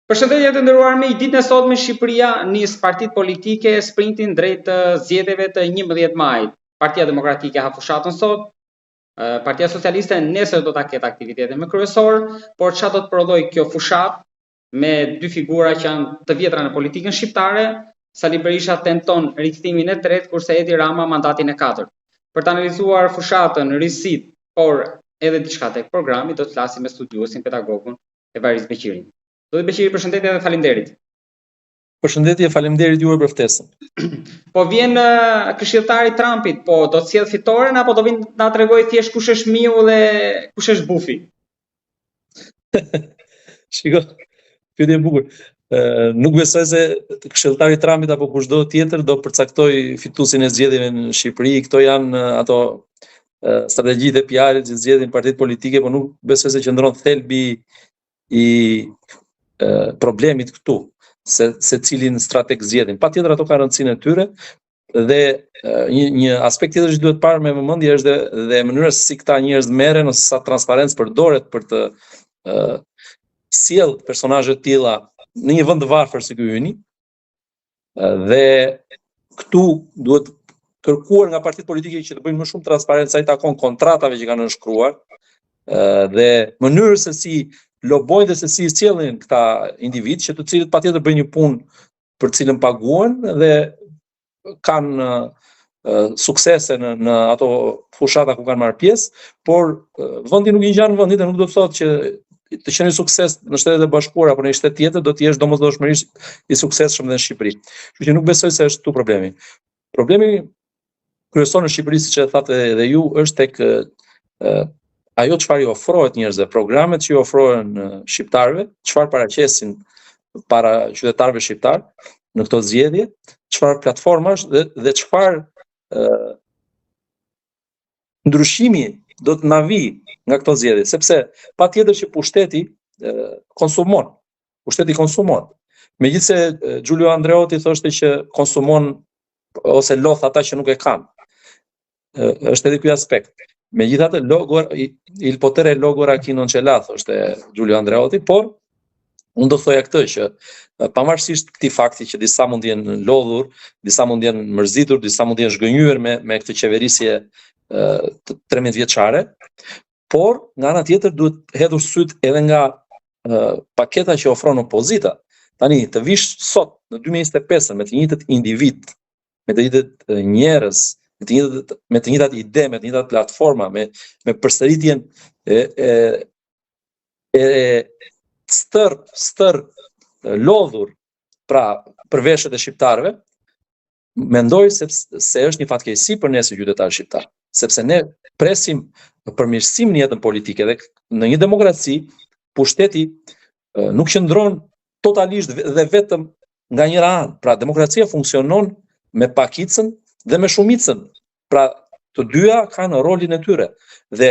Përshëndetje të nderuar miq, ditën e sotme Shqipëria nis partitë politike sprintin drejt zgjedhjeve të 11 majit. Partia Demokratike ha fushatën sot, Partia Socialiste nesër do ta ketë aktivitetin më kryesor, por çfarë do të prodhoj kjo fushat me dy figura që janë të vjetra në politikën shqiptare, Sali Berisha tenton rikthimin e tretë, kurse Edi Rama mandatin e katërt. Për të analizuar fushatën, risit, por edhe diçka tek programi, do të flasim me studiuesin, pedagogun Evariz Beqirin. Do të Beqiri, përshëndetje dhe faleminderit. Përshëndetje, faleminderit juve për ftesën. Po vjen këshilltari Trumpit, po do të sjell fitoren apo do vinë na tregoj thjesht kush është miu dhe kush është bufi? Shiko, pyetje e bukur. Nuk besoj se këshilltari Trumpit apo kushdo tjetër do përcaktoj fituesin e zgjedhjeve në Shqipëri. Këto janë ato strategjitë e PR-it që zgjedhin partitë politike, por nuk besoj se qëndron thelbi i problemit këtu, se cilin strateg zgjedhin. Patjetër ato kanë rëndësinë e tyre dhe një aspekt tjetër që duhet parë me vëmendje është dhe mënyra se si këta njerëz merren ose sa transparencë përdoret për të sjell personazhe të tilla në një vend të varfër si ky yni. Dhe këtu duhet kërkuar nga partitë politike që të bëjnë më shumë transparencë sa i takon kontratave që kanë nënshkruar dhe mënyrës se si lobojnë dhe se si sjellin këta individ, që të cilët patjetër bëjnë një punë për cilën paguhen dhe kanë suksese në ato fushata ku kanë marrë pjesë, por vendi nuk i ngjan vendit dhe nuk do të thotë që të qenë sukses në Shtetet e Bashkuara apo në një shtet tjetër do të jesh domosdoshmërisht i suksesshëm edhe në Shqipëri. Kështu që nuk besoj se është këtu problemi. Problemi kryesor në Shqipëri, siç e thatë edhe ju, është tek ajo çfarë i ofrohet njerëzve, programet që i ofrohen shqiptarëve, çfarë paraqesin para qytetarëve shqiptar në këto zgjedhje, çfarë platformash dhe çfarë ndryshimi do të na vi nga këto zgjedhje, sepse patjetër që pushteti konsumon. Pushteti konsumon. Megjithse Giulio Andreotti thoshte që konsumon ose lodh ata që nuk e kanë. Është edhe ky aspekt. Megjithatë, il potere logora chi non ce l'ha, thoshte Giulio Andreotti, por unë do thoja këtë që pavarësisht këtij fakti që disa mund të jenë lodhur, disa mund të jenë mërzitur, disa mund të jenë zhgënjur me këtë qeverisje 13 vjeçare, por nga ana tjetër duhet hedhur syt edhe nga paketa që ofron opozita. Tani të vish sot në 2025 me të njëjtët individ, me të njëjtët njerëz, me të njëjtat ide, me të njëjtat platforma, me përsëritjen stër lodhur pra për veshët e shqiptarëve, mendoj se është një fatkeqësi për ne si qytetarë shqiptar, sepse ne presim përmirësim në jetën politike dhe në një demokraci pushteti nuk qëndron totalisht dhe vetëm nga njëra anë. Pra demokracia funksionon me pakicën dhe me shumicën. Pra të dyja kanë rolin e tyre dhe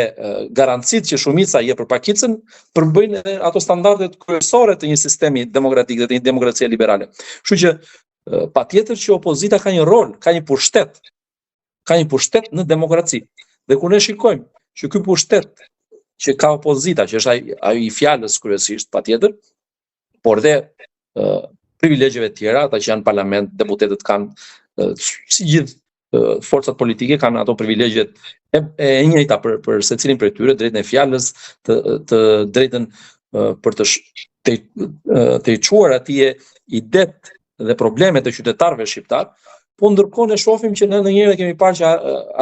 garancit që shumica jep për pakicën përbëjnë ato standardet kryesore të një sistemi demokratik dhe të një demokracie liberale. Kështu që patjetër që opozita ka një rol, ka një pushtet në demokraci. Dhe kur ne shikojmë që ky pushtet që ka opozita, që është ai i fjalës kryesisht patjetër, por dhe privilegjeve tjera, ata që janë në parlament, deputetët kanë si gjithë forcat politike kanë ato privilegjet e njëjta për secilin prej tyre, drejtën e fjalës, të drejtën për të i çuar atje idet dhe problemet e qytetarëve shqiptar, po ndërkohë ne shohim që ne ndonjëherë kemi parë që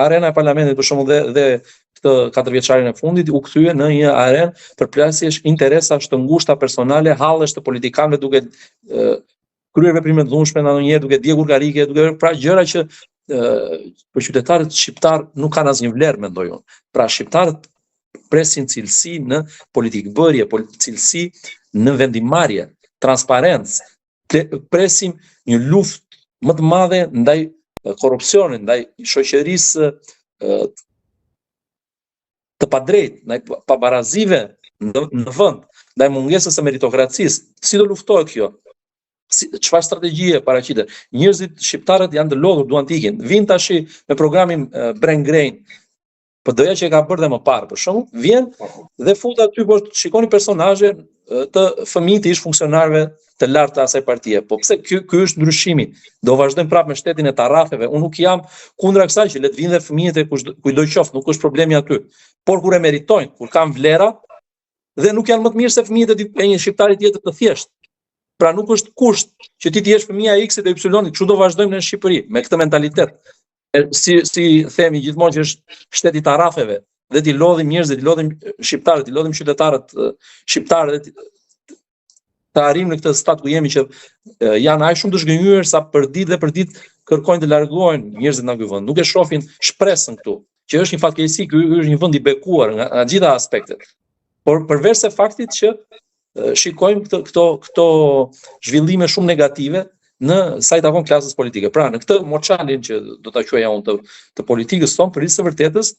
arena e parlamentit për shembull dhe këtë 4 vjeçarin e fundit u kthye në një arenë për plasjesh interesash të ngushta personale, hallesh të politikanëve duke kryer veprime të dhunshme, ndonjëherë duke djegur karrike, duke pra gjëra që për qytetarët shqiptar nuk kanë asnjë vlerë, mendoj unë. Pra shqiptarët presin cilësi në politikbërje, cilësi në vendimarrje, transparencë, presim një luftë më të madhe ndaj korrupsionit, ndaj shoqërisë të padrejtë, ndaj pabarazive në vend, ndaj mungesës së meritokracisë. Si do luftohet kjo? Çfarë strategjie paraqitet? Njerëzit shqiptarët janë të lodhur, duan të ikin. Vin tash me programin Brain Drain, PD-ja që e ka bërë dhe më parë, për shembull, vjen dhe fut aty po shikoni personazhe të fëmijë të ish funksionarëve të lartë të asaj partie. Po pse ky është ndryshimi? Do vazhdojmë prapë me shtetin e tarafeve. Unë nuk jam kundra kësaj që le të vinë dhe fëmijët e kujdo qoftë, nuk është problemi aty. Por kur e meritojnë, kur kanë vlera dhe nuk janë më të mirë se fëmijët e një shqiptari tjetër të thjeshtë. Pra nuk është kusht që ti jesh fëmia e X-it e Y-it, kështu do vazhdojmë në Shqipëri me këtë mentalitet. Si themi gjithmonë që është shteti i tarafeve dhe t'i lodhim njerëzit, t'i lodhim shqiptarët, t'i lodhim qytetarët shqiptarë dhe të arrim në këtë stat ku jemi që janë aq shumë të zhgënjur sa për ditë kërkojnë të largohen njerëzit nga ky vend. Nuk e shohin shpresën këtu, që është një fatkeqësi, ky është një vend i bekuar nga gjitha aspektet. Por përveç se faktit që shikojmë këto zhvillime shumë negative në sa i takon klasës politike. Pra, në këtë moçalin që do ta quaja unë të politikës tonë, për së vërtetës,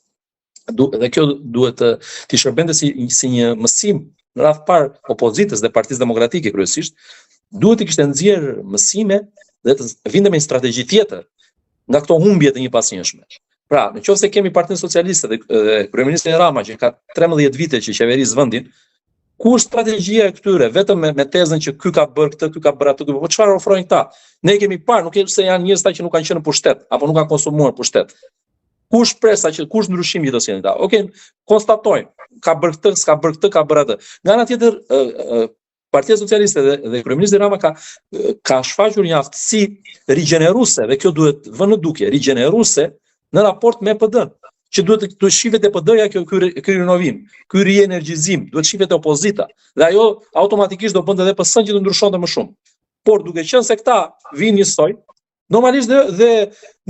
dhe kjo duhet të shërbente si një mësim në radhë parë opozitës dhe Partisë Demokratike kryesisht, duhet të kishte nxjerrë mësime dhe të vinte me një strategji tjetër nga këto humbje të njëpasnjëshme. Pra, nëse kemi Partinë Socialiste dhe kryeministrin Rama që ka 13 vite që qeveris vendin, ku është strategjia e këtyre, vetëm me tezën që ky ka bërë këtë, ky ka bërë atë, po çfarë ofrojnë këta? Ne kemi parë, nuk e se janë njerëz që nuk kanë qenë në pushtet apo nuk kanë konsumuar pushtet. Ku është presa që ku është ndryshimi do sjellin këta? Okej, konstatojmë, ka bërë këtë, s'ka bërë këtë, ka bërë atë. Nga ana tjetër, Partia Socialiste dhe kryeministri Rama ka shfaqur një aftësi rigjeneruese dhe kjo duhet vënë në dukje, rigjeneruese në raport me PD-n. Që duhet të shihet e PD-ja ky rinovim, ky rienergjizim, duhet shihet e opozita. Dhe ajo automatikisht do bënte edhe PS-n që të ndryshonte më shumë. Por duke qenë se këta vinë njësoj, normalisht dhe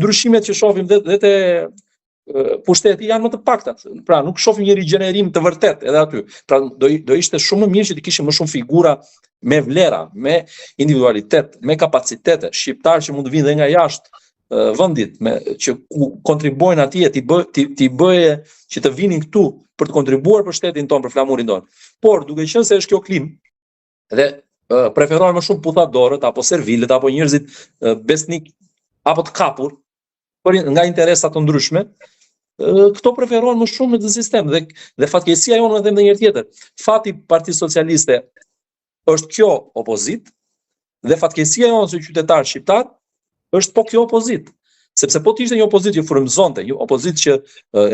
ndryshimet që shohim dhe te pushteti janë më të pakta. Pra nuk shohim një rigjenerim të vërtet edhe aty. Pra do ishte shumë më mirë që të kishim më shumë figura me vlera, me individualitet, me kapacitete, shqiptarë që mund të vinë dhe nga jashtë vendit që kontribuojnë atje, ti bëje që të vinin këtu për të kontribuar për shtetin tonë, për flamurin tonë. Por duke qenë se është kjo klimë dhe preferojnë më shumë puthadorët apo servilet apo njerëzit besnik apo të kapur për nga interesa të ndryshme, këto preferojnë më shumë në këtë sistem dhe fatkeqësia jonë edhe një herë tjetër. Fati Partisë Socialiste është kjo opozit dhe fatkeqësia jonë si qytetar shqiptar është po kjo opozit. Sepse po të ishte një opozit që frymëzonte, një opozit që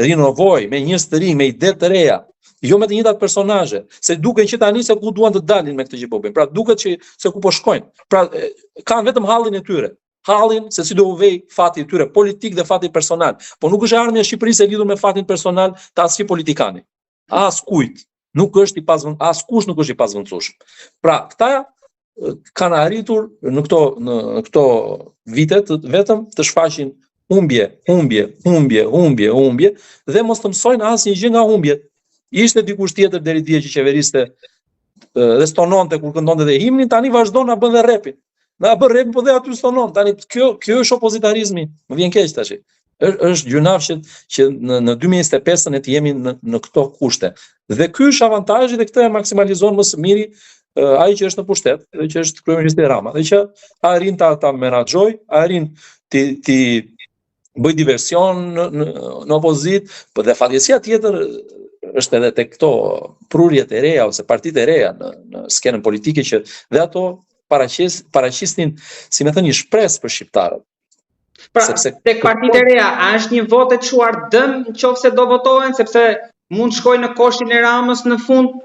rinovoi me njerëz të rinj, me ide të reja, jo me të njëjtat personazhe, se duken që tani se ku duan të dalin me këtë që po bëjnë. Pra duket që se ku po shkojnë. Pra kanë vetëm hallin e tyre. Hallin se si do u vej fati i tyre politik dhe fati personal. Po nuk është ardhmja e Shqipërisë e lidhur me fatin personal të asnjë politikani. Askujt nuk është i pazvend, askush nuk është i pazvendësueshëm. Pra këta kanë arritur në këto vite vetëm të shfaqin humbje dhe mos të mësojnë asnjë gjë nga humbjet. Ishte dikush tjetër deri dje që qeveriste dhe stononte kur këndonte dhe himnin, tani vazhdon na bën dhe repin. Na bën repin po dhe aty stonon. Tani kjo është opozitarizmi. Më vjen keq tash. Është gjunaf që në 2025 ne të jemi në këto kushte. Dhe ky është avantazhi dhe këtë e maksimalizon më së miri ai që është në pushtet, dhe që është kryeministri Rama, dhe që arrin ta menaxhoj, arrin ti bëj diversion në opozit, por dhe fatkeqësia tjetër është edhe tek këto prurjet e reja ose partitë e reja në skenën politike që dhe ato paraqisnin, si më thënë, një shpresë për shqiptarët. Pra, tek partitë e reja, a është një votë e çuar dëm nëse do votohen, sepse mund shkojnë në koshtin e Ramës në fund?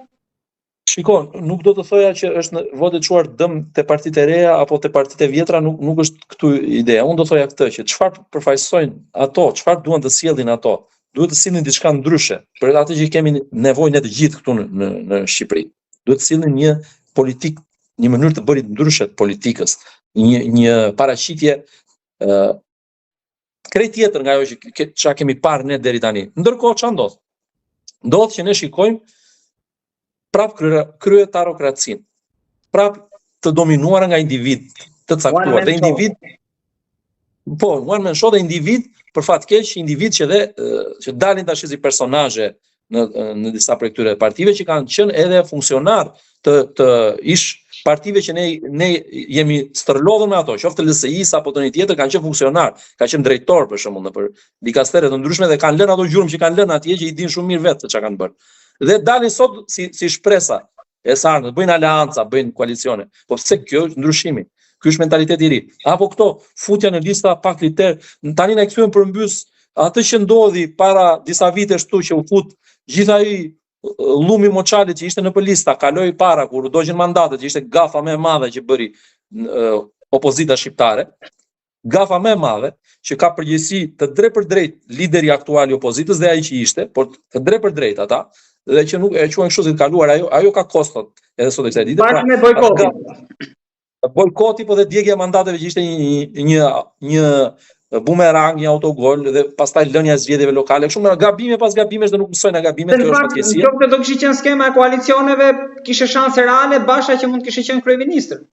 Shikon, nuk do të thoja që është votë e çuar dëm te partitë e reja apo te partitë e vjetra, nuk është këtu ideja. Unë do thoja këtë që çfarë përfaqësojnë ato, çfarë duan të sjellin ato, duhet të sillin diçka ndryshe për atë që kemi nevojë ne të gjithë këtu në Shqipëri. Duhet të sillin një politikë, një mënyrë të bërit ndryshe të politikës, një paraqitje krejt tjetër nga ajo që çka kemi parë ne deri tani. Ndërkohë ç'a ndodh? Ndodh që ne shikojmë prap kryetarokracinë, prap të dominuar nga individ të caktuar, dhe individ one man show dhe individ për fat keq, individ që dalin tash si personazhe në disa prej këtyre partive që kanë qenë edhe funksionar të ish partive që ne jemi stërlodhur me ato, qoftë LSI-s apo të një tjetër, kanë qenë funksionar, kanë qenë drejtor për shembull nëpër dikastere të ndryshme dhe kanë lënë ato gjurmë që kanë lënë atje që i dinë shumë mirë vetë se çka kanë bërë. Dhe dalin sot si shpresa e sarnët, bëjnë aleanca, bëjnë koalicione. Po pse kjo është ndryshimi? Ky është mentaliteti i ri. Apo këto futja në lista pak liter, tani na kthyen përmbys atë që ndodhi para disa vitesh këtu që u fut gjithë ai llumi Moçalit që ishte në lista, kaloi para kur u dogjën mandatet, që ishte gafa më e madhe që bëri opozita shqiptare. Gafa më e madhe që ka përgjegjësi të drejt për drejt lideri aktual i opozitës dhe ai që ishte, por të drejt për drejt ata, dhe që nuk e quajnë kështu si të kaluar, ajo ka kostot edhe sot e kësaj dite. Bashkë me bojkotin. Bojkoti po dhe djegja e mandateve që ishte një bumerang, një autogol dhe pastaj lënia e zgjedhjeve lokale. Kështu me gabime pas gabimesh dhe nuk mësojnë nga gabimet, kjo është fatkeqësia. Nëse do kishte qenë skema e koalicioneve, kishte shanse reale Basha që mund të kishte qenë kryeministër.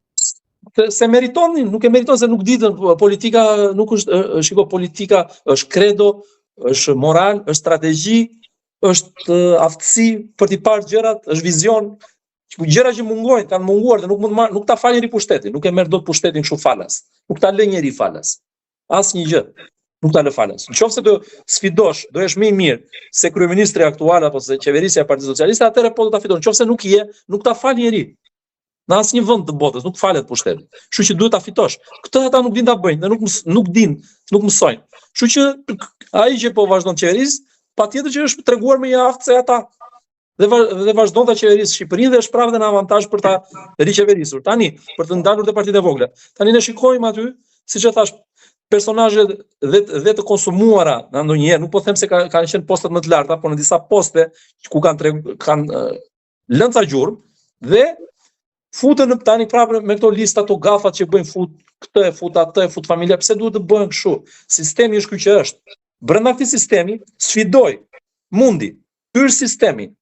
Se meritonin, nuk e meriton se nuk ditën, politika nuk është, shiko, politika është kredo, është moral, është strategji, është aftësi për t'i parë gjërat, është vizion. Gjëra që mungojnë, kanë munguar dhe nuk ta falë njëri pushtetin, nuk e merr dot pushtetin kështu falas. Nuk ta lë njëri falas. Asnjë gjë. Nuk ta lë falas. Nëse do sfidosh, do jesh më i mirë se kryeministri aktual apo se qeverisja e Partisë Socialiste, atëherë po do ta fitosh. Nëse nuk je, nuk ta fal njëri. Në asnjë vend të botës nuk falet pushteti. Kështu që duhet ta fitosh. Këtë ata nuk dinë ta bëjnë, nuk dinë, nuk mësojnë. Kështu që ai që po vazhdon qeverisë, patjetër që është treguar më i aftë se ata. Dhe vazhdon ta qeverisë Shqipërinë dhe është prapë në avantazh për ta riqeverisur. Tani, për të ndalur te partitë e vogla. Tani ne shikojmë aty, siç e thash, personazhe dhe të konsumuara në ndonjëherë, nuk po them se kanë qenë postet më të larta, por në disa poste ku kanë lënë ca gjurmë dhe futen tani prapë me këto lista to gafat që bëjnë fut këtë e fut atë e fut familja. Pse duhet të bëhen kështu? Sistemi është ky që është. Brenda këtij sistemi sfidoj, mundi, hyr sistemi.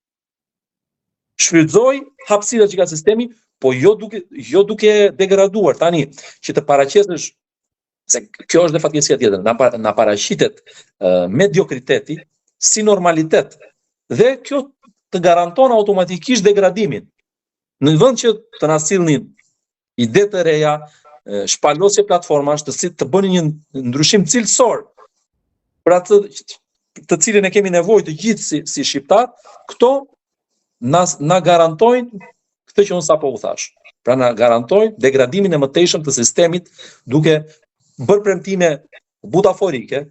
Shfrytëzoj hapësirat që ka sistemi, po jo duke degraduar. Tani që të paraqesesh se kjo është dhe fatkeqësia tjetër, na paraqitet mediokriteti si normalitet dhe kjo të garanton automatikisht degradimin. Në vend që të na sillnin ide të reja, shpalosje platformash, të bëni një ndryshim cilësor për atë të cilin e kemi nevojë të gjithë si shqiptar, këto na garantojnë këtë që unë sapo u thash. Pra na garantojnë degradimin e mëtejshëm të sistemit duke bërë premtime butaforike,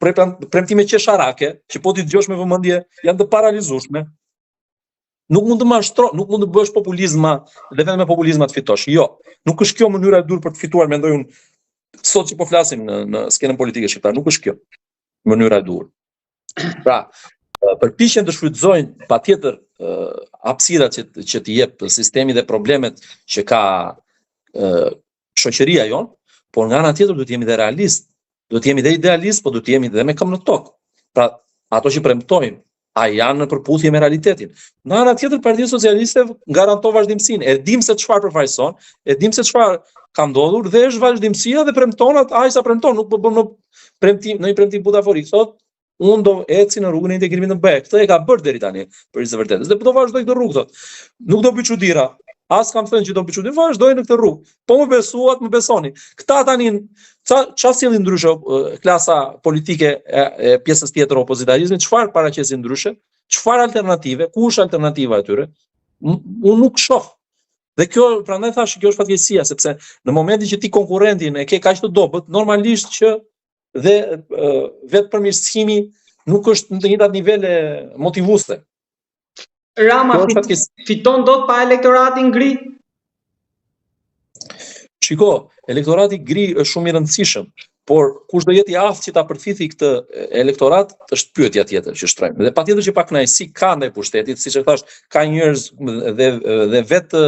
premtime qesharake, që po ti dëgjosh me vëmendje janë të paralizueshme. Nuk mund të nuk mund të bësh populizma dhe vetëm me populizma të fitosh. Jo, nuk është kjo mënyra e dur për të fituar, mendoj unë sot që po flasim në skenën politike shqiptare, nuk është kjo mënyra e dur. Pra, përpiqen të shfrytëzojnë patjetër hapësirat që t'i jep sistemi dhe problemet që ka shoqëria jonë, por nga ana tjetër duhet të jemi dhe realist, duhet të jemi dhe idealist, por duhet të jemi dhe me këmbë në tokë. Pra, ato që premtojnë, a janë në përputhje me realitetin. Nga ana tjetër, Partia Socialiste garanton vazhdimsinë. E dim se çfarë përfaqëson, e dim se çfarë ka ndodhur dhe është vazhdimësia dhe premton ai sa premton, nuk po bën në një premtim butaforik. Sot unë do eci në rrugën e integrimit në BE. Këtë e ka bërë deri tani, për së vërtetës. Dhe do vazhdoj këtë rrugë thot. Nuk do bëj çuditëra. As kam thënë që do bëj çuditëra, vazhdoj në këtë rrugë. Po më besuat, më besoni. Këta tani çfarë sillin ndryshe klasa politike e pjesës tjetër opozitarizmit, çfarë paraqesin ndryshe? Çfarë alternative? Ku është alternativa e tyre? Unë nuk shoh. Dhe kjo, prandaj thash, kjo është fatkeqësia, sepse në momentin që ti konkurrentin e ke kaq të dobët, normalisht që dhe vetë përmirësimi nuk është në të njëjtat nivele motivuese. Rama fiton dot pa elektoratin gri? Shiko, elektorati gri është shumë i rëndësishëm, por kush do jetë i aftë që ta përfithi këtë elektorat është pyetja tjetër që shtrojmë. Dhe patjetër që pa kënaqësi ka ndaj pushtetit, siç e thash, ka njerëz dhe vetë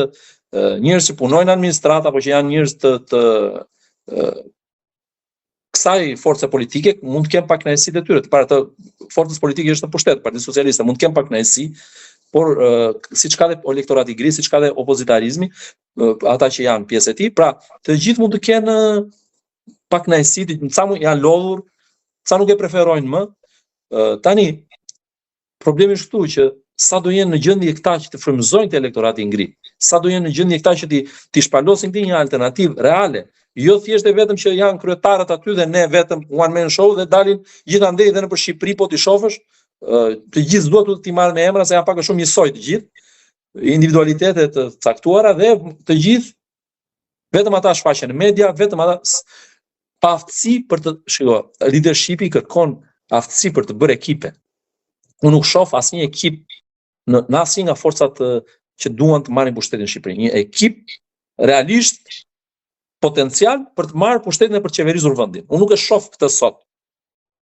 njerëz që punojnë në administratë apo që janë njerëz të kësaj force politike mund të kenë pak kënaqësi të tyre. Para të forcës politike është në pushtet, Partia Socialiste mund të kenë pak kënaqësi, por siç ka dhe elektorati i gri, siç ka dhe opozitarizmi, ata që janë pjesë e tij, pra të gjithë mund të kenë pak kënaqësi, ca janë lodhur, ca nuk e preferojnë më. Tani Problemi është këtu që sa do jenë në gjendje këta që të frymëzojnë të elektorati ngri, sa do jenë në gjendje këta që ti shpalosin këti një alternativë reale, jo thjesht e vetëm që janë kryetarët aty dhe ne vetëm one man show dhe dalin gjithandej dhe nëpër Shqipëri po ti shohësh, të gjithë duhet t'i marrë me emra se janë pak a shumë njësoj të gjithë, individualitete të caktuara dhe të gjithë vetëm ata shfaqen në media, vetëm ata pa aftësi për të leadershipi kërkon aftësi për të bërë ekipe. Unë nuk shoh asnjë ekip në asnjë nga forcat që duan të marrin pushtetin në Shqipëri. Një ekip realisht potencial për të marrë pushtetin e për të qeverisur vendin. Unë nuk e shoh këtë sot.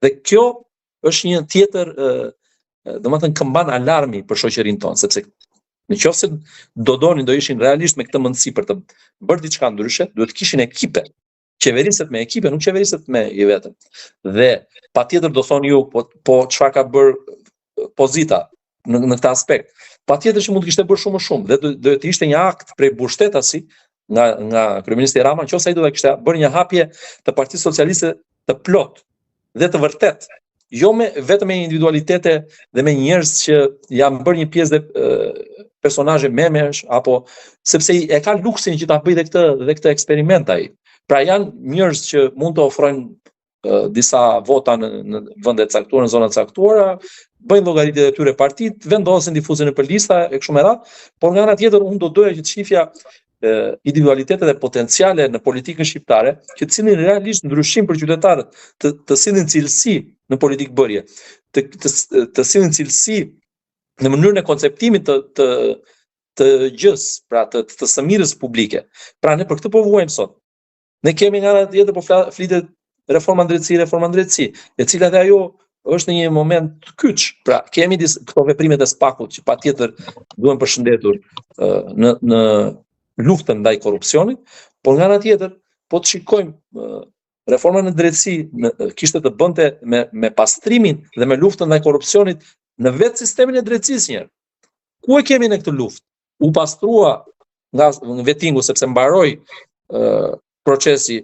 Dhe kjo është një tjetër, domethënë këmban alarmi për shoqërinë tonë, sepse nëse do ishin realisht me këtë mundësi për të bërë diçka ndryshe, duhet të kishin ekipe. Qeveriset me ekipe, nuk qeveriset me i vetëm. Dhe patjetër do thonë ju, po çfarë ka bërë Pozita në këtë aspekt. Patjetër që mund të kishte bërë shumë më shumë dhe do të ishte një akt prej mbështetasi nga kryeministri Rama, nëse ai do ta kishte bërë një hapje të Partisë Socialiste të plot dhe të vërtet, jo vetëm me individualitete dhe me njerëz që janë bërë një pjesë personazhe memesh apo sepse e ka luksin që ta bëjë dhe këtë eksperiment ai. Pra janë njerëz që mund të ofrojnë disa vota në vende të caktuara, në zona të caktuara, bëjnë llogaritjet e tyre partit, vendosin difuzin nëpër lista e kështu me radhë, por nga ana tjetër unë do doja që të shifja individualitete dhe potenciale në politikën shqiptare, që të sillin realisht ndryshim për qytetarët, të sillin cilësi në politikë bërje, të sillin cilësi në mënyrën e konceptimit të gjës, pra të sëmirës publike. Pra ne për këtë po vuajmë sot. Ne kemi nga ana tjetër po flitet reforma drejtësi, e cila dhe ajo është në një moment të kyç. Pra kemi këto veprimet e SPAK-ut që patjetër duhen përshëndetur në luftën ndaj korrupsionit, por nga ana tjetër po të shikojmë reforma në drejtësi kishte të bënte me pastrimin dhe me luftën ndaj korrupsionit në vetë sistemin e drejtësisë njëherë. Ku e kemi në këtë luftë? U pastrua nga vetingu sepse mbaroi procesi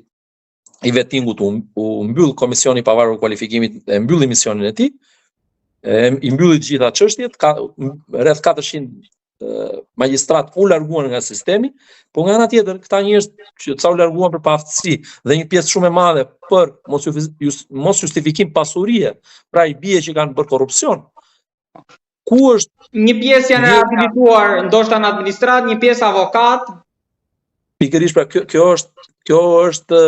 i vetingut, u mbyll komisioni i pavarur kualifikimit, e mbylli misionin e tij, i mbylli të gjitha çështjet, rreth 400 magjistrat u larguan nga sistemi, por nga ana tjetër këta njerëz që u larguan për paaftësi dhe një pjesë shumë e madhe për mos justifikim pasurie, pra i bie që kanë bërë korrupsion. Ku është një pjesë janë rehabilituar ndoshta në administrat, një pjesë avokat. Pikërisht pra kjo është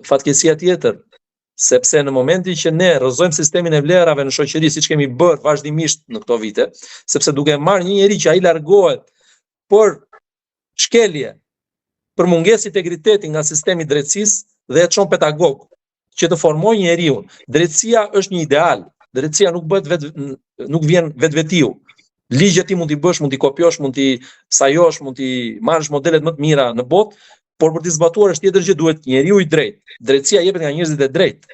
fatkeqësia tjetër, sepse në momentin që ne rrëzojmë sistemin e vlerave në shoqëri, siç kemi bërë vazhdimisht në këto vite, sepse duke marrë një njerëz që ai largohet për shkelje, për mungesë integriteti nga sistemi i drejtësisë dhe e çon pedagog që të formojë njeriu. Drejtësia është një ideal. Drejtësia nuk vjen vetvetiu. Ligjet ti mund t'i bësh, mund t'i kopjosh, mund t'i sajosh, mund t'i marrësh modelet më të mira në botë, por për t'i zbatuar është tjetër që duhet njeriu i drejtë. Drejtësia jepet nga njerëzit e drejtë.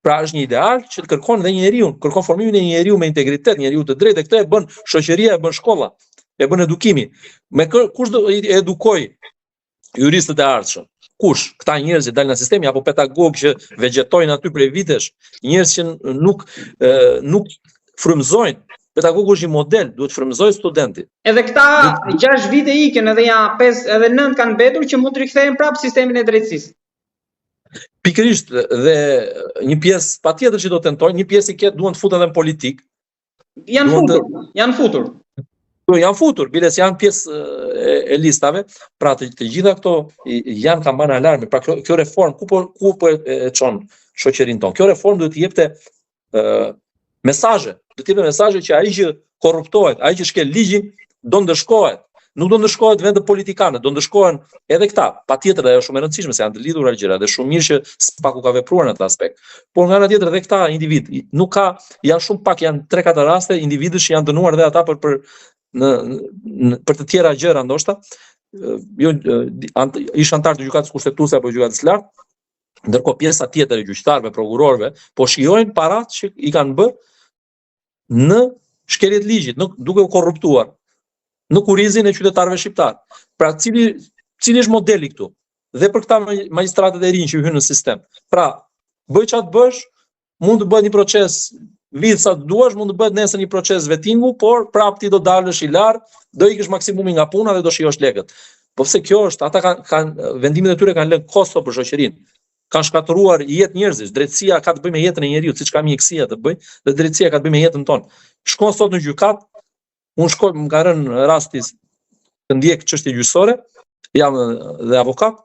Pra është një ideal që të kërkon dhe njeriu, kërkon formimin e njeriu me integritet, njeriu të drejtë, dhe këtë e bën shoqëria, e bën shkolla, e bën edukimi. Kush do i edukoj juristët e ardhshëm? Kush? Këta njerëz që dalin nga sistemi apo pedagogë që vegjetojnë aty prej vitesh, njerëz që nuk frymëzojnë. Pedagogu është një model, duhet frymëzoj studentin. Edhe këta 6 vite ikën, edhe janë 5 edhe 9 kanë mbetur që mund të rikthehen prapë sistemin e drejtësisë. Pikërisht, dhe një pjesë patjetër që do tentojnë, një pjesë i duan të futen edhe në politikë. Janë futur, biles janë pjesë e listave, pra të gjitha këto janë kampana alarmi. Pra kjo reformë ku po e çon shoqërinë tonë? Kjo reformë duhet të jepte mesazhe. Do të jepte mesazhe që ai që korruptohet, ai që shkel ligjin, do ndëshkohet. Nuk do ndëshkohet vetëm politikanët, do ndëshkohen edhe këta. Patjetër ajo është shumë e rëndësishme se janë të lidhura gjëra dhe shumë mirë që SPAK-u ka vepruar në atë aspekt. Por nga ana tjetër edhe këta individ, janë shumë pak, janë 3-4 raste individë që janë dënuar dhe ata për të tjera gjëra ndoshta. Ish antar të gjykatës kushtetuese apo gjykatës së lartë, ndërkohë pjesa tjetër e gjyqtarëve, prokurorëve, po shijojnë paratë që i kanë bërë në shkeljet ligjit, duke u korruptuar në kurrizin e qytetarëve shqiptar. Pra cili është modeli këtu? Dhe për këta magjistratët e rinj që hyjnë në sistem. Pra, bëj çfarë bësh, mund të bëhet një proces Vidh sa duash, mund të bëhet nesër një proces vettingu, por prap ti do dalësh i larë, do ikësh maksimumi nga puna dhe do shijosh lekët. Po pse kjo është, ata kanë vendimet e tyre kanë lënë kosto për shoqërinë. Kanë shkatëruar jetë njerëzish. Drejtësia ka të bëjë me jetën e njeriu, siç ka mjekësia të bëjë, dhe drejtësia ka të bëjë me jetën tonë. Shkon sot në gjykat, unë shkoj, më ka rënë rasti të ndjek çështje gjyqësore, jam dhe avokat,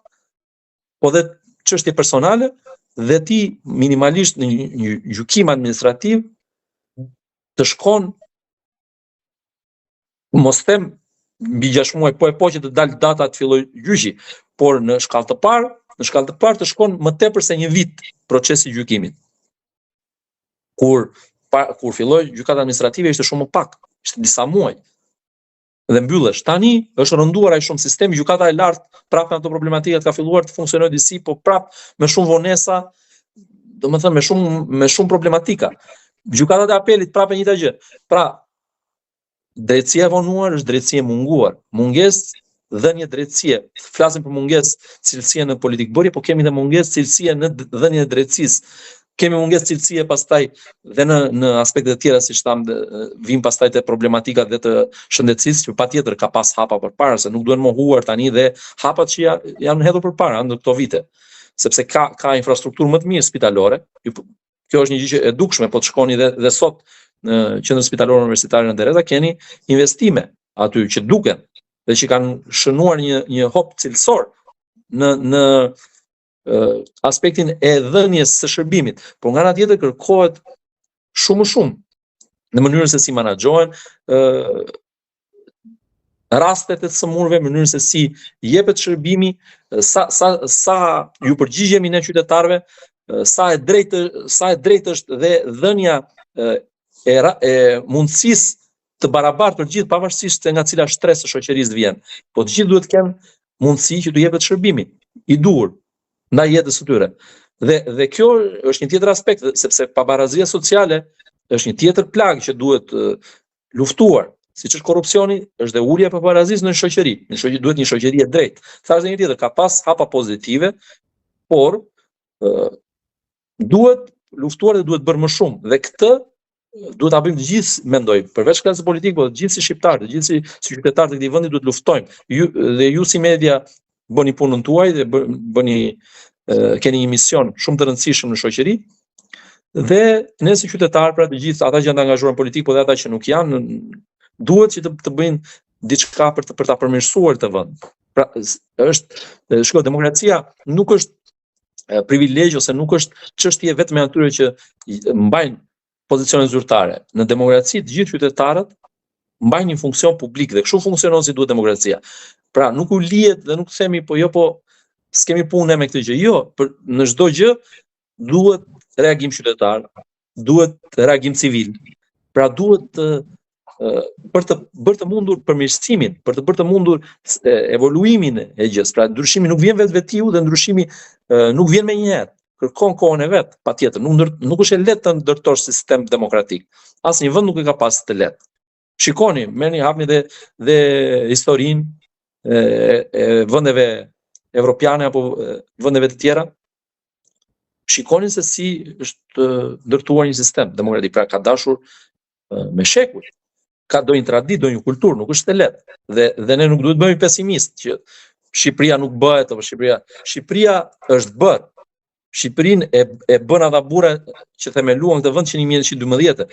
po dhe çështje personale, dhe ti minimalisht në një gjykim administrativ të shkon, mos them mbi 6 muaj, po që të dalë data të filloj gjyqi, por në shkallë të parë të shkon më tepër se një vit procesi i gjykimit. Kur filloi gjykata administrative ishte shumë më pak, ishte disa muaj. Dhe mbyllesh. Tani është rënduar ai shumë sistemi, gjykata e lartë prapë me ato problematikat ka filluar të funksionojë disi, po prapë me shumë vonesa, domethënë me shumë problematika. Gjykatat e apelit prapë njëjta gjë. Pra, drejtësia e vonuar është drejtësia e munguar. Mungesë, dhënie drejtësie. Flasim për mungesë cilësie në politikë bërje, po kemi dhe mungesë cilësie në dhënien e drejtësisë. Kemi mungesë cilësie pastaj dhe në aspekte të tjera, siç tham, vim pastaj te problematikat dhe të shëndetësisë, që patjetër ka pas hapa përpara, se nuk duhen mohuar tani dhe hapat që janë hedhur përpara në këto vite. Sepse ka infrastrukturë më të mirë spitalore. Kjo është një gjë e dukshme, po të shkoni dhe sot në qendrën spitalore universitare në Dereza keni investime aty që duken dhe që kanë shënuar një hop cilësor në aspektin e dhënies së shërbimit, por nga ana tjetër kërkohet shumë në mënyrën se si menaxhohen rastet e të sëmurëve, mënyrën se si jepet shërbimi, sa ju përgjigjemi ne qytetarëve, sa e drejtë është dhe dhënia e mundësisë të barabartë për gjithë, pavarësisht se nga cila shtres së shoqërisë vjen. Po të gjithë duhet të kenë mundësi që të jepet shërbimi i duhur ndaj jetës së tyre. Dhe kjo është një tjetër aspekt, sepse pabarazia sociale është një tjetër plagë që duhet luftuar. Siç është korrupsioni, është dhe ulja e pabarazisë në shoqëri. Duhet një shoqëri e drejtë. Thashë një tjetër, ka pas hapa pozitive, por duhet luftuar dhe duhet bërë më shumë. Dhe këtë duhet ta bëjmë të gjithë, mendoj, përveç klasës politike, por të gjithë si shqiptarë, të gjithë si qytetarë të këtij vendi duhet luftojmë. Ju si media bëni punën tuaj dhe keni një mision shumë të rëndësishëm në shoqëri. Dhe ne si qytetarë, pra të gjithë ata që janë të angazhuar në politikë, por dhe ata që nuk janë, duhet që të bëjnë diçka për ta përmirësuar të vend. Pra shiko, demokracia nuk është privilegj ose nuk është çështje vetëm e atyre që mbajnë pozicione zyrtare. Në demokraci të gjithë qytetarët mbajnë një funksion publik dhe kështu funksionon si duhet demokracia. Pra nuk u lihet dhe nuk themi po s'kemi punë me këtë gjë. Jo, në çdo gjë duhet reagim qytetar, duhet reagim civil. Pra duhet për të bërë të mundur përmirësimin, për të bërë të mundur evoluimin e gjës. Pra ndryshimi nuk vjen vetvetiu dhe ndryshimi nuk vjen me një herë. Kërkon kohën e vet, patjetër. Nuk është e lehtë të ndërtosh sistem demokratik. Asnjë vend nuk e ka pas të lehtë. Shikoni, hapni dhe historinë e vendeve evropiane apo vendeve të tjera. Shikoni se si është ndërtuar një sistem demokratik. Pra ka dashur me shekuj. Ka do një traditë, do një kulturë, nuk është e lehtë. Dhe ne nuk duhet bëhemi pesimist që Shqipëria nuk bëhet, apo Shqipëria është bërë. Shqipërinë e bën ata burra që themeluan këtë vend që në 1912.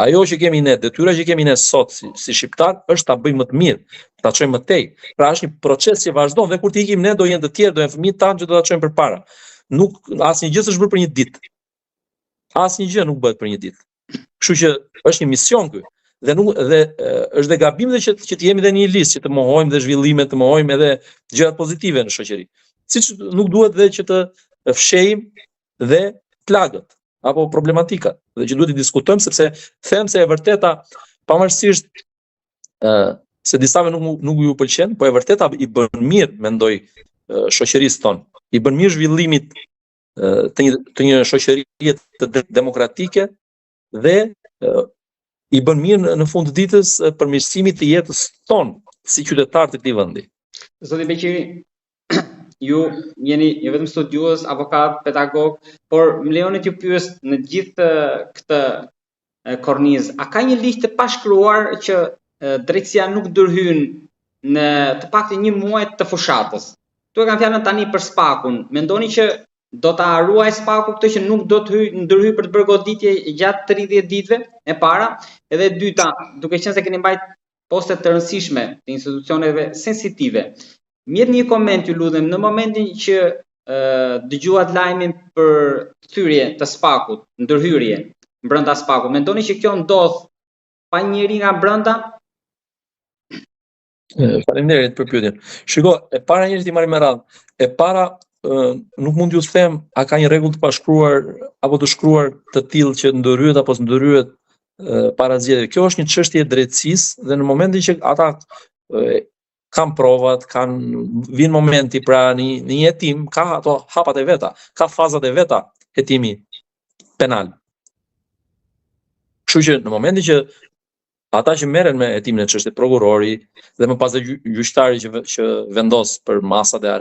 Ajo që kemi ne, detyra që kemi ne sot si shqiptar, është ta bëjmë më të mirë, ta çojmë më tej. Pra është një proces që vazhdon dhe kur të ikim ne do jenë të tjerë, do jenë fëmijët tanë që do ta çojmë përpara. Nuk asnjë gjë s'është bërë për një ditë. Asnjë gjë nuk bëhet për një ditë. Kështu që është një mision ky. Dhe është dhe gabim dhe që të jemi dhe një listë, që të mohojmë dhe zhvillimet, të mohojmë edhe gjërat pozitive në shoqëri. Siç nuk duhet dhe që të fshejmë dhe plagët apo problematikat, dhe që duhet të diskutojmë, sepse them se e vërteta, pavarësisht se disave nuk ju pëlqen, po e vërteta i bën mirë, mendoj, shoqërisë tonë, i bën mirë zhvillimit të një shoqërie të demokratike dhe i bën mirë në fund të ditës përmirësimit të jetës tonë si qytetar të këtij vendi. Zoti Beqiri, ju jeni jo vetëm studiues, avokat, pedagog, por më lejoni t'ju pyes në gjithë këtë kornizë, a ka një ligj të pashkruar që drejtësia nuk ndërhyn në të paktën një muaj të fushatës? Tu e kam fjalën tani për Spakun. Mendoni që do ta ruaj Spaku këtë që nuk do të ndërhyj për të bërë goditje gjatë 30 ditëve e para, edhe e dyta, duke qenë se keni mbajt poste të rëndësishme të institucioneve sensitive. Mjet një koment, ju lutem, në momentin që dëgjuat lajmin për thyrje të Spakut, ndërhyrje brenda Spakut, mendoni që kjo ndodh pa njëri nga brenda? Faleminderit për pyetjen. Shiko, e para njëri ti marrim me radhë. E para nuk mund t'ju them a ka një rregull të pashkruar apo të shkruar të tillë që ndërhyet apo s'ndërhyet para zgjedhjeve. Kjo është një çështje e drejtësisë dhe në momentin që ata kanë provat, vin momenti pra në një hetim, ka ato hapat e veta, ka fazat e veta hetimi penal. Kështu që në momentin që ata që merren me hetimin e çështjes, prokurori dhe më pas gjyqtari që vendos për masat e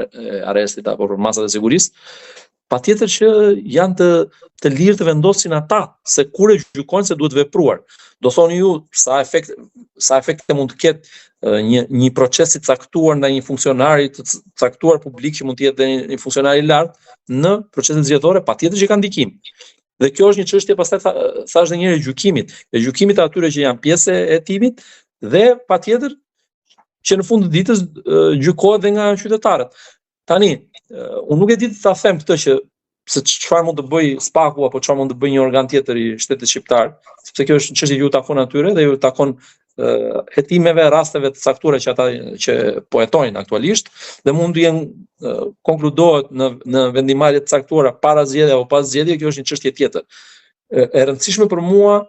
arrestit apo për masat e sigurisë, patjetër që janë të lirë të vendosin ata se kur e gjykojnë se duhet vepruar. Do thoni ju sa efekte mund të ketë një proces i caktuar ndaj një funksionari të caktuar publik që mund të jetë një funksionar i lartë në proceset zgjedhore, patjetër që ka ndikim. Dhe kjo është një çështje pastaj thash edhe një herë e gjykimit të atyre që janë pjesë e hetimit dhe patjetër që në fund të ditës gjykohet dhe nga qytetarët. Tani, unë nuk e di të ta them këtë që se çfarë mund të bëj Spaku apo çfarë mund të bëj një organ tjetër i shtetit shqiptar, sepse kjo është çështje që ju takon atyre dhe ju takon hetimeve, rasteve të caktuara që ata që po hetojnë aktualisht dhe mund të jenë konkludohet në vendimarrje të caktuara para zgjedhjeve apo pas zgjedhjeve, kjo është një çështje tjetër. E rëndësishme për mua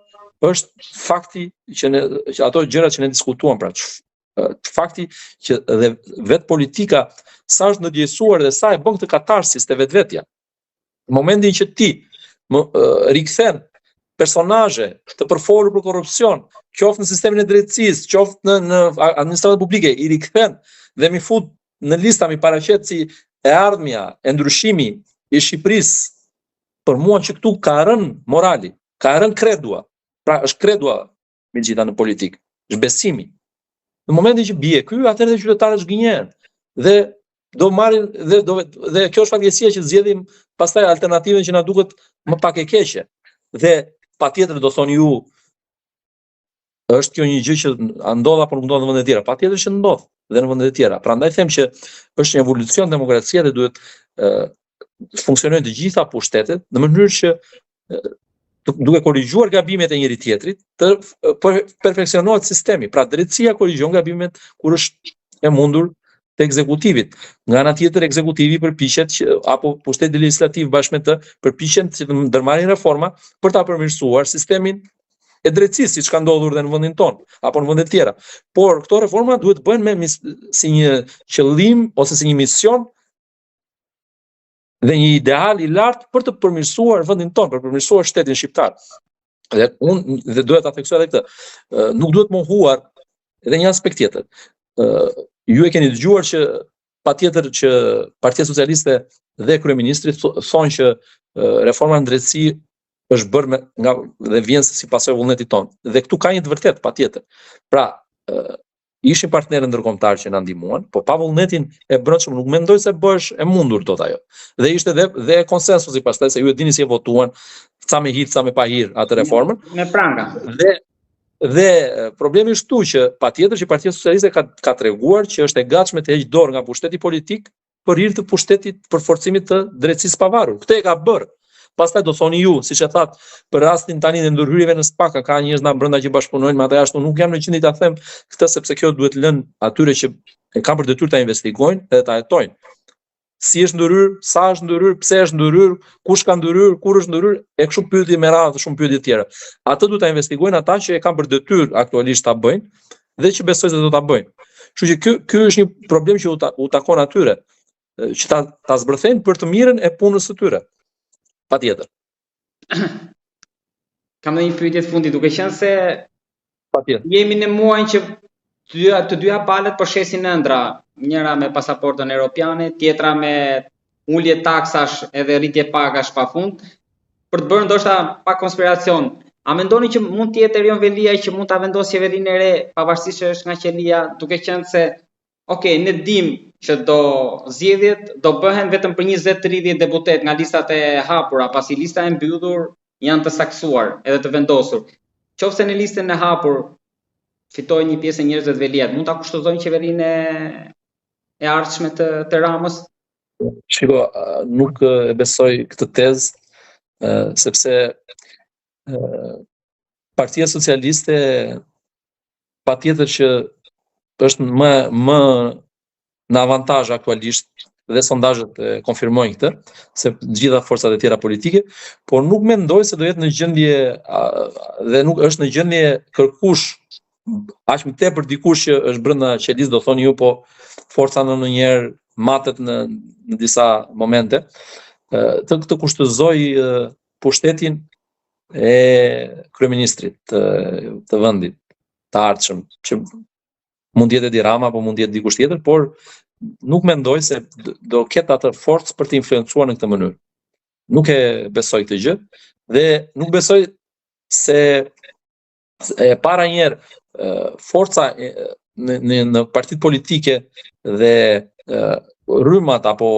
është fakti që ato gjërat që ne diskutuam, pra fakti që dhe vetë politika sa është ndërgjegjësuar dhe sa e bën këtë katarsis të vetvetja. Në momentin që ti rikthen personazhe të përfolur për korrupsion, qoftë në sistemin e drejtësisë, qoftë në administratën publike, i rikthen dhe mi fut në lista mi paraqet si e ardhmja, e ndryshimi i Shqipërisë, për mua që këtu ka rënë morali, ka rënë kredua. Pra është kredua me gjitha në politikë, është besimi. Në momentin që bie ky, atëherë qytetarët zgënjehen dhe do marrin dhe kjo është fatkeqësia që zgjedhim pastaj alternativën që na duket më pak e keqe. Dhe patjetër do thoni ju është kjo një gjë që ndodh apo nuk ndodh në vende të tjera. Patjetër që ndodh dhe në vende të tjera. Prandaj them që është një evolucion demokracia dhe duhet funksionojnë të gjitha pushtetet në mënyrë që duke korrigjuar gabimet e njëri tjetrit të perfeksionohet sistemi. Pra drejtësia korrigjon gabimet kur është e mundur të ekzekutivit. Nga ana tjetër ekzekutivi përpiqet apo pushteti legjislativ bashkë me të përpiqen të ndërmarrin reforma për ta përmirësuar sistemin e drejtësisë, siç ka ndodhur dhe në vendin tonë apo në vende të tjera. Por këto reforma duhet bëhen si një qëllim ose si një mision dhe një ideal i lartë për të përmirësuar vendin tonë, për të përmirësuar shtetin shqiptar. Dhe unë duhet ta theksoj edhe këtë. Nuk duhet mohuar edhe një aspekt tjetër. Ju e keni dëgjuar që patjetër që Partia Socialiste dhe kryeministri thonë që reforma në drejtësi është bërë dhe vjen si pasojë e vullnetit tonë. Dhe këtu ka një të vërtetë patjetër. Pra, ishin partnerë ndërkombëtar që na ndihmuan, po pa vullnetin e brendshëm nuk mendoj se bësh e mundur dot ajo. Dhe ishte dhe konsensusi pastaj se ju e dini si e votuan, ca me hir, ca me pa hir atë reformën. Me pranga. Dhe problemi është këtu që patjetër që Partia Socialiste ka treguar që është e gatshme të heqë dorë nga pushteti politik për hir të pushtetit për forcimit të drejtësisë pavarur. Këtë e ka bërë. Pastaj do thoni ju, siç e thatë, për rastin tani të ndërhyrjeve në SPAK, ka njerëz nga brenda që bashkëpunojnë me ata jashtë. Nuk jam në qendër ta them këtë sepse kjo duhet lënë atyre që e kanë për detyrë ta investigojnë dhe ta hetojnë. Si është ndërhyr, sa është ndërhyr, pse është ndërhyr, kush ka ndërhyr, kur është ndërhyr, e kështu pyetje me radhë shumë pyetje tjera. Atë duhet ta investigojnë ata që e kanë për detyrë aktualisht ta bëjnë dhe që besoj se do ta bëjnë. Kështu që ky është një problem që u takon atyre, që ta zbërthejnë për të mirën e punës së tyre. Patjetër. Kam dhe një pyetje të fundit, duke qenë se patjetër jemi në muajin që të dyja palët po shesin ëndra, njëra me pasaportën europiane, tjetra me ulje taksash edhe rritje pagash pafund, për të bërë ndoshta pa konspiracion. A mendoni që mund të jetë Erion Velia që mund ta vendosë qeverinë e re pavarësisht që është nga qelia, duke qenë se ne dim që zgjedhjet do bëhen vetëm për 20-30 deputet nga listat e hapura, pasi lista e mbyllur janë të saksuar edhe të vendosur. Qofse në listën e hapur fitoi një pjesë e njerëzve të Veliat, mund ta kushtozojnë qeverinë e ardhshme të Ramës? Shiko, nuk e besoj këtë tezë, sepse Partia Socialiste patjetër që është më në avantazh aktualisht dhe sondazhet konfirmojnë këtë, se gjitha forcat e tjera politike, por nuk mendoj se do jetë në gjendje dhe nuk është në gjendje kërkush aq më tepër dikush që është brenda qelisë, do thoni ju, po forca ndonjëherë matet në disa momente, të kushtozoj pushtetin e kryeministrit të vendit të ardhshëm, që mund të jetë Edi Rama apo mund të jetë dikush tjetër, por nuk mendoj se do ketë atë forcë për të influencuar në këtë mënyrë. Nuk e besoj këtë gjë dhe nuk besoj se para njerë forca në partitë politike dhe rrymat apo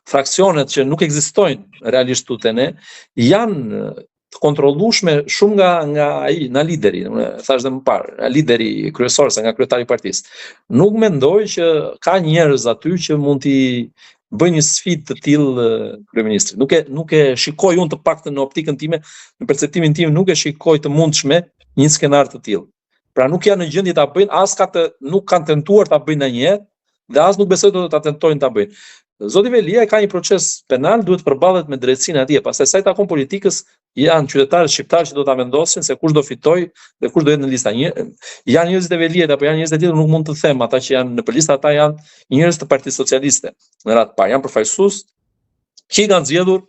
fraksionet që nuk ekzistojnë realisht tutte ne janë të kontrollueshme shumë nga lideri, thash dhe më parë, nga lideri kryesor, nga kryetari i partisë. Nuk mendoj që ka njerëz aty që mund t'i bëjnë një sfidë të tillë kryeministrit. Nuk e shikoj unë, të paktën në optikën time, në perceptimin tim, nuk e shikoj të mundshme një skenar të tillë. Pra nuk janë në gjendje ta bëjnë, nuk kanë tentuar ta bëjnë ndonjëherë dhe as nuk besoj do ta tentojnë ta bëjnë. Zoti Velia ka një proces penal, duhet përballet me drejtsinë atje. Pastaj sa i takon politikës, janë qytetarët shqiptarë që do ta vendosin se kush do fitojë dhe kush do jetë në lista. Janë njerëzit e Veliait apo janë njerëz të tjerë, nuk mund të them, ata që janë në listë, ata janë njerëz të Partisë Socialiste. Në radhë parë janë përfaqësues që i kanë zgjedhur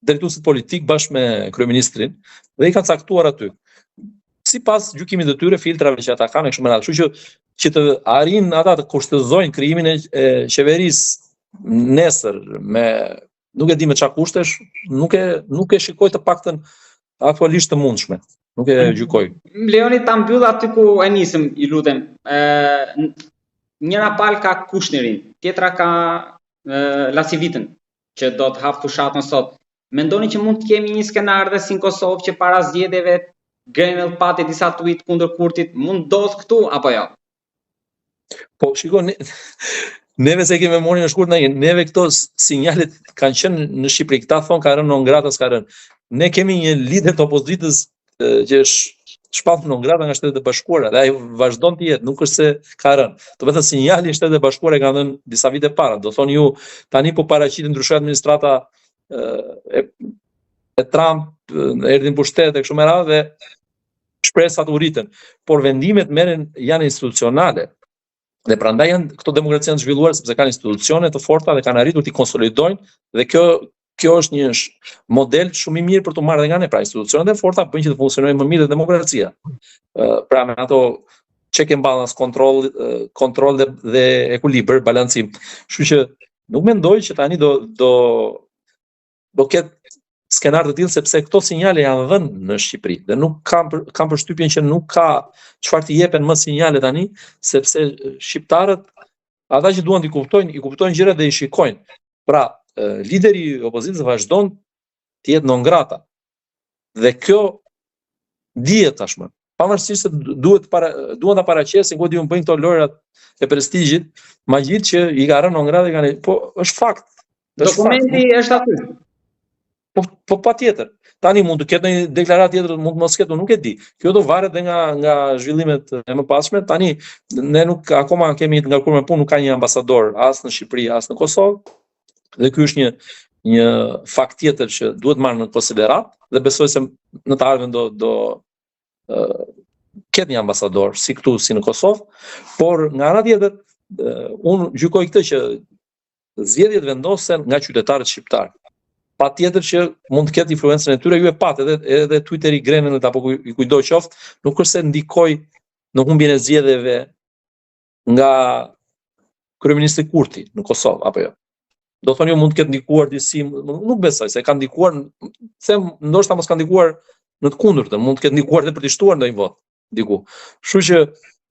drejtuesit politik bashkë me kryeministrin dhe i kanë caktuar aty. Sipas gjykimit të tyre, filtrave që ata kanë kështu me radhë. Kështu që të arrin ata të kushtozojnë krijimin e qeverisë nesër me nuk e di me çfarë kushtesh, nuk e shikoj të paktën aktualisht të mundshme. Nuk e gjykoj. Leoni, ta mbyll aty ku e nisëm, ju lutem. Njëra palë ka Kushnerin, tjetra ka Lasivitën, që do të hap fushatën sot. Mendoni që mund të kemi një skenar dhe si në Kosovë që para zgjedhjeve Grenell pati disa tweet kundër Kurtit, mund dos këtu apo jo? Po, shiko, neve se kemi memorin në shkurt, neve këto sinjalet kanë qenë në Shqipëri, këta thonë ka rënë non grata, s'ka rënë. Ne kemi një lider të opozitës që është shpallur non grata nga Shtetet e Bashkuara, dhe ai vazhdon të jetë, nuk është se ka rënë. Do të thotë sinjali i Shtetet e Bashkuara kanë dhënë disa vite para. Do thonë ju tani po paraqitet ndryshoi administrata e Trump, erdhin pushtet e kështu me radhë dhe shpresat u rritën. Por vendimet janë institucionale. Dhe prandaj janë këto demokracia të zhvilluara sepse kanë institucione të forta dhe kanë arritur t'i konsolidojnë dhe kjo është një model shumë i mirë për të marrë dhe nga ne. Pra institucionet e forta bëjnë që të funksionojë më mirë dhe demokracia. Pra me ato check and balance, kontroll dhe ekuilibër, balancim. Kështu që nuk mendoj që tani do ketë skenar të tillë sepse këto sinjale janë dhënë në Shqipëri dhe nuk kam përshtypjen që nuk ka çfarë të jepen më sinjale tani, sepse shqiptarët, ata që duan i kuptojnë gjërat dhe i shikojnë. Pra, lideri i opozitës vazhdon të jetë non grata. Dhe kjo dihet tashmë. Pavarësisht se duan ta paraqesin ku diun bëjnë këto lojrat e prestigjit, magjit që i ka rënë non grata, po është fakt. Dokumenti është aty. Po patjetër. Tani mund të ketë një deklaratë tjetër, mund të mos ketë, nuk e di. Kjo do varet dhe nga zhvillimet e mëpasme. Tani ne nuk akoma kemi nga kur me punë, nuk ka një ambasador as në Shqipëri as në Kosovë. Dhe ky është një fakt tjetër që duhet marrë në konsiderat dhe besoj se në të ardhmen do ketë një ambasador si këtu si në Kosovë, por nga ana tjetër unë gjykoj këtë që zgjedhjet vendosen nga qytetarët shqiptar. Patjetër që mund të ketë influencën e tyre, ju e patë edhe Twitteri Grenellit apo i kujdo qoftë, nuk është se ndikoi në humbjen e zgjedhjeve nga kryeministri Kurti në Kosovë apo jo. Do thonë ju mund të ketë ndikuar disi, nuk besoj se ka ndikuar, them ndoshta mos ka ndikuar në të kundërtën, mund të ketë ndikuar edhe për të shtuar ndonjë vot diku. Kështu që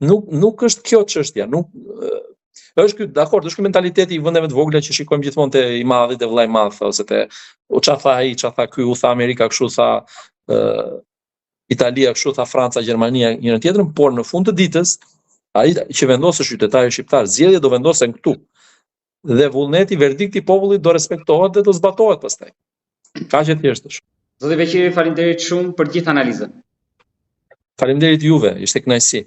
nuk është kjo çështja, është ky, dakor, është ky mentaliteti i vendeve të vogla që shikojmë gjithmonë te i madhi, te vllai i madh, ose te ç'a tha ai, ç'a tha ky, u tha Amerika kështu, tha Italia kështu, tha Franca, Gjermania njëra tjetrën, por në fund të ditës ai që vendosë qytetari shqiptar, zgjedhjet do vendosen këtu. Dhe vullneti, verdikti i popullit do respektohet dhe do zbatohet pastaj. Kaq e thjeshtë është. Zoti Beqiri, faleminderit shumë për gjithë analizën. Faleminderit juve, ishte kënaqësi.